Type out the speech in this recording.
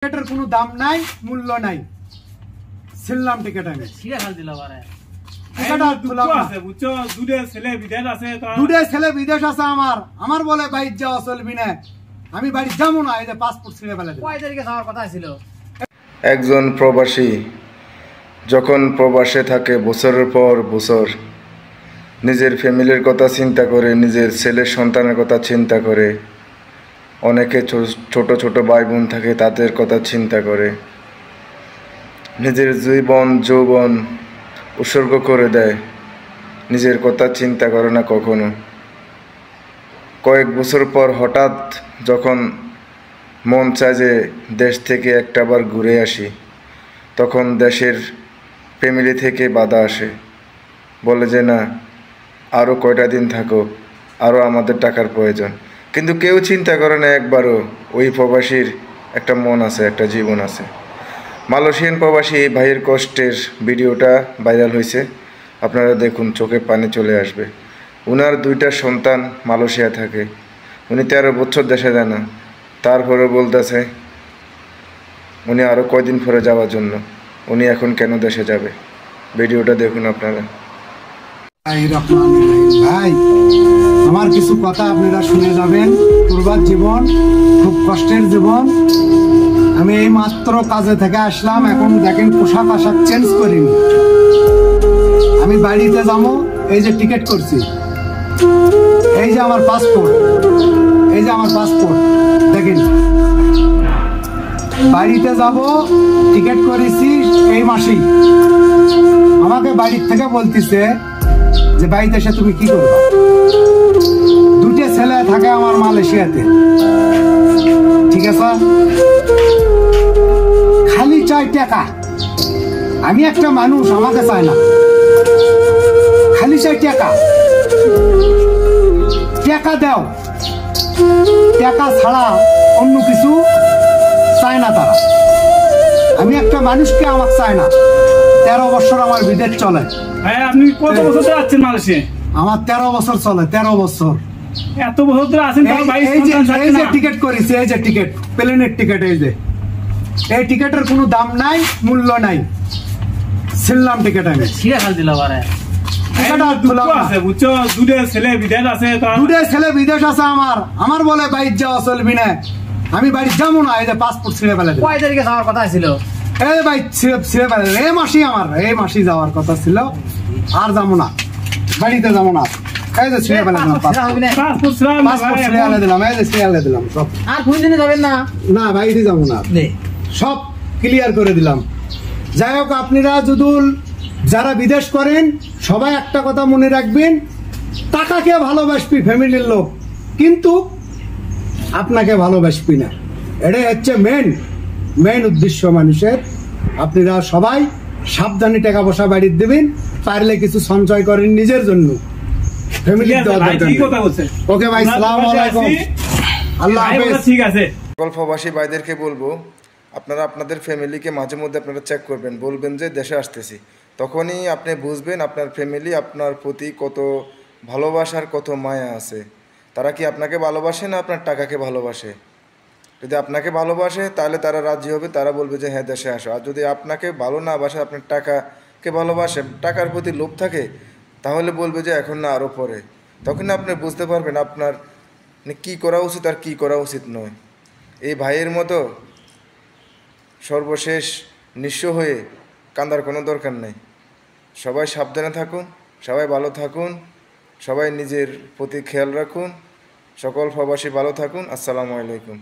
টিকেটের কোনো দাম নাই, মূল্য নাই। ছিলাম টিকেট আমি ছিড়ে ফেল দিল বারে টিকেট আর তুলাম না। আছে বুঝছো, দুটো ছেলে বিদেশ আছে, দুটো ছেলে বিদেশ আছে। আমার বলে বাইরে যাওয়া চলবি না, আমি বাড়ি যাবো না। এই যে পাসপোর্ট ছিঁড়ে ফেলে দিল। কয় তারিখে যাওয়ার কথা ছিল? একজন প্রবাসী যখন প্রবাসে থাকে বছরের পর বছর, নিজের ফ্যামিলির কথা চিন্তা করে, নিজের ছেলের সন্তানের কথা চিন্তা করে, অনেকে ছোট ছোট ভাই বোন থাকে তাদের কথা চিন্তা করে, নিজের জীবন যৌবন উৎসর্গ করে দেয়, নিজের কথা চিন্তা করে না কখনো। কয়েক বছর পর হঠাৎ যখন মন চায় যে দেশ থেকে একটাবার ঘুরে আসি, তখন দেশের ফ্যামিলি থেকে বাধা আসে, বলে যে না, আরও কয়টা দিন থাকো, আরও আমাদের টাকার প্রয়োজন। কিন্তু কেউ চিন্তা করে না একবারও ওই প্রবাসীর একটা মন আছে, একটা জীবন আছে। মালয়েশিয়ান প্রবাসী এই ভাইয়ের কষ্টের ভিডিওটা ভাইরাল হয়েছে, আপনারা দেখুন, চোখে পানি চলে আসবে। ওনার দুইটা সন্তান মালয়েশিয়া থাকে, উনি 13 বছর দেশে যায় না, তারপরে বলতেছে উনি আরও কয়দিন পরে যাওয়ার জন্য, উনি এখন কেন দেশে যাবে। ভিডিওটা দেখুন আপনারা। ভাই, আমার কিছু কথা আপনারা শুনে যাবেন। প্রবাস জীবন খুব কষ্টের জীবন। আমি এই মাত্র কাজে থেকে আসলাম, এখন দেখেন পোশাক আশাক চেঞ্জ করিনি। আমি বাড়িতে যাবো, এই যে টিকিট করছি, এই যে আমার পাসপোর্ট, এই যে আমার পাসপোর্ট দেখেন। বাড়িতে যাব, টিকিট করেছি এই মাসেই। আমাকে বাড়ির থেকে বলতেছে যে বাড়িতে এসে তুমি কি করবা। দুটো ছেলে থাকে আমার মালয়েশিয়াতে, ঠিক আছে। খালি চাই টাকা। আমি একটা মানুষ, আমাকে চায় না, খালি চাই টাকা। টাকা দাও, টাকা ছাড়া অন্য কিছু চায় না তারা। আমি একটা মানুষকে আমাকে চায় না। 13 বছর আমার বিদেশ চলে। হ্যাঁ, আপনি কত বছর ধরে আছেন মালয়েশিয়া? আমার 13 বছর চলে, 13 বছর। এত বছর ধরে আছেন, তাও ভাই এই যে টিকিট করেছি, এই যে টিকিট, প্লেনের টিকিট, এই যে এই টিকিটের কোনো দাম নাই, মূল্য নাই। ছিলাম টিকিট আমি ছিড়ে ফেল দিল বারে টিকিট আর তুলাম না। আছে বুঝছো, দুটো ছেলে বিদেশ আছে, দুটো ছেলে বিদেশ আছে। আমার বলে বাইরে যাওয়া চলবি না, আমি বাড়ি যাবো না। এই যে পাসপোর্ট ছিঁড়ে ফেলে দিল। কয় তারিখে যাওয়ার কথা ছিল? এই ভাই ছিঁড়ে ফেলে দিল। এই মাসেই যাওয়ার কথা ছিল, আর যাবো না, বাড়িতে যাবো না। এই যে ছিঁড়ে ফেলে দিলাম পাসপোর্ট ছিঁড়ে ফেলে দিলাম, এই যে ছিঁড়ে ফেলে দিলাম সব। আর কোন দিনে যাবেন না? না, বাইরে যাবো না, সব ক্লিয়ার করে দিলাম। যাই হোক, আপনারা যদি যারা বিদেশ করেন সবাই একটা কথা মনে রাখবেন, টাকাকে ভালোবাসবি ফ্যামিলির লোক, কিন্তু আপনাকে ভালোবাসবি না। এটাই হচ্ছে মেন উদ্দেশ্য মানুষের। আপনারা সবাই সাবধানে টাকা পয়সা বাড়িতে দেবেন, পারলে কিছু সঞ্চয় করেন নিজের জন্য, ফ্যামিলির দেওয়ার দরকার। ওকে ভাই, আসসালামু আলাইকুম, আল্লাহ হাফেজ। ঠিক আছে। সকল প্রবাসী ভাইদেরকে বলবো, আপনারা আপনাদের ফ্যামিলিকে মাঝে মধ্যে আপনারা চেক করবেন, বলবেন যে দেশে আসতেছি। তখনই আপনি বুঝবেন আপনার ফ্যামিলি আপনার প্রতি কত ভালোবাসার, কত মায়া আছে। তারা কি আপনাকে ভালোবাসে না আপনার টাকাকে ভালোবাসে? যদি আপনাকে ভালোবাসে তাহলে তারা রাজি হবে, তারা বলবে যে হ্যাঁ দেশে আসো। আর যদি আপনাকে ভালো না বাসে, আপনার টাকাকে ভালোবাসে, টাকার প্রতি লোভ থাকে, তাহলে বলবে যে এখন না, আরও পরে। তখন আপনি বুঝতে পারবেন আপনার কী করা উচিত আর কী করা উচিত নয়। এই ভাইয়ের মতো সর্বশেষ নিঃস্ব হয়ে কান্দার কোনো দরকার নেই। সবাই সাবধানে থাকুন, সবাই ভালো থাকুন, সবাই নিজের প্রতি খেয়াল রাখুন। সকল প্রবাসী ভালো থাকুন। আসসালামু আলাইকুম।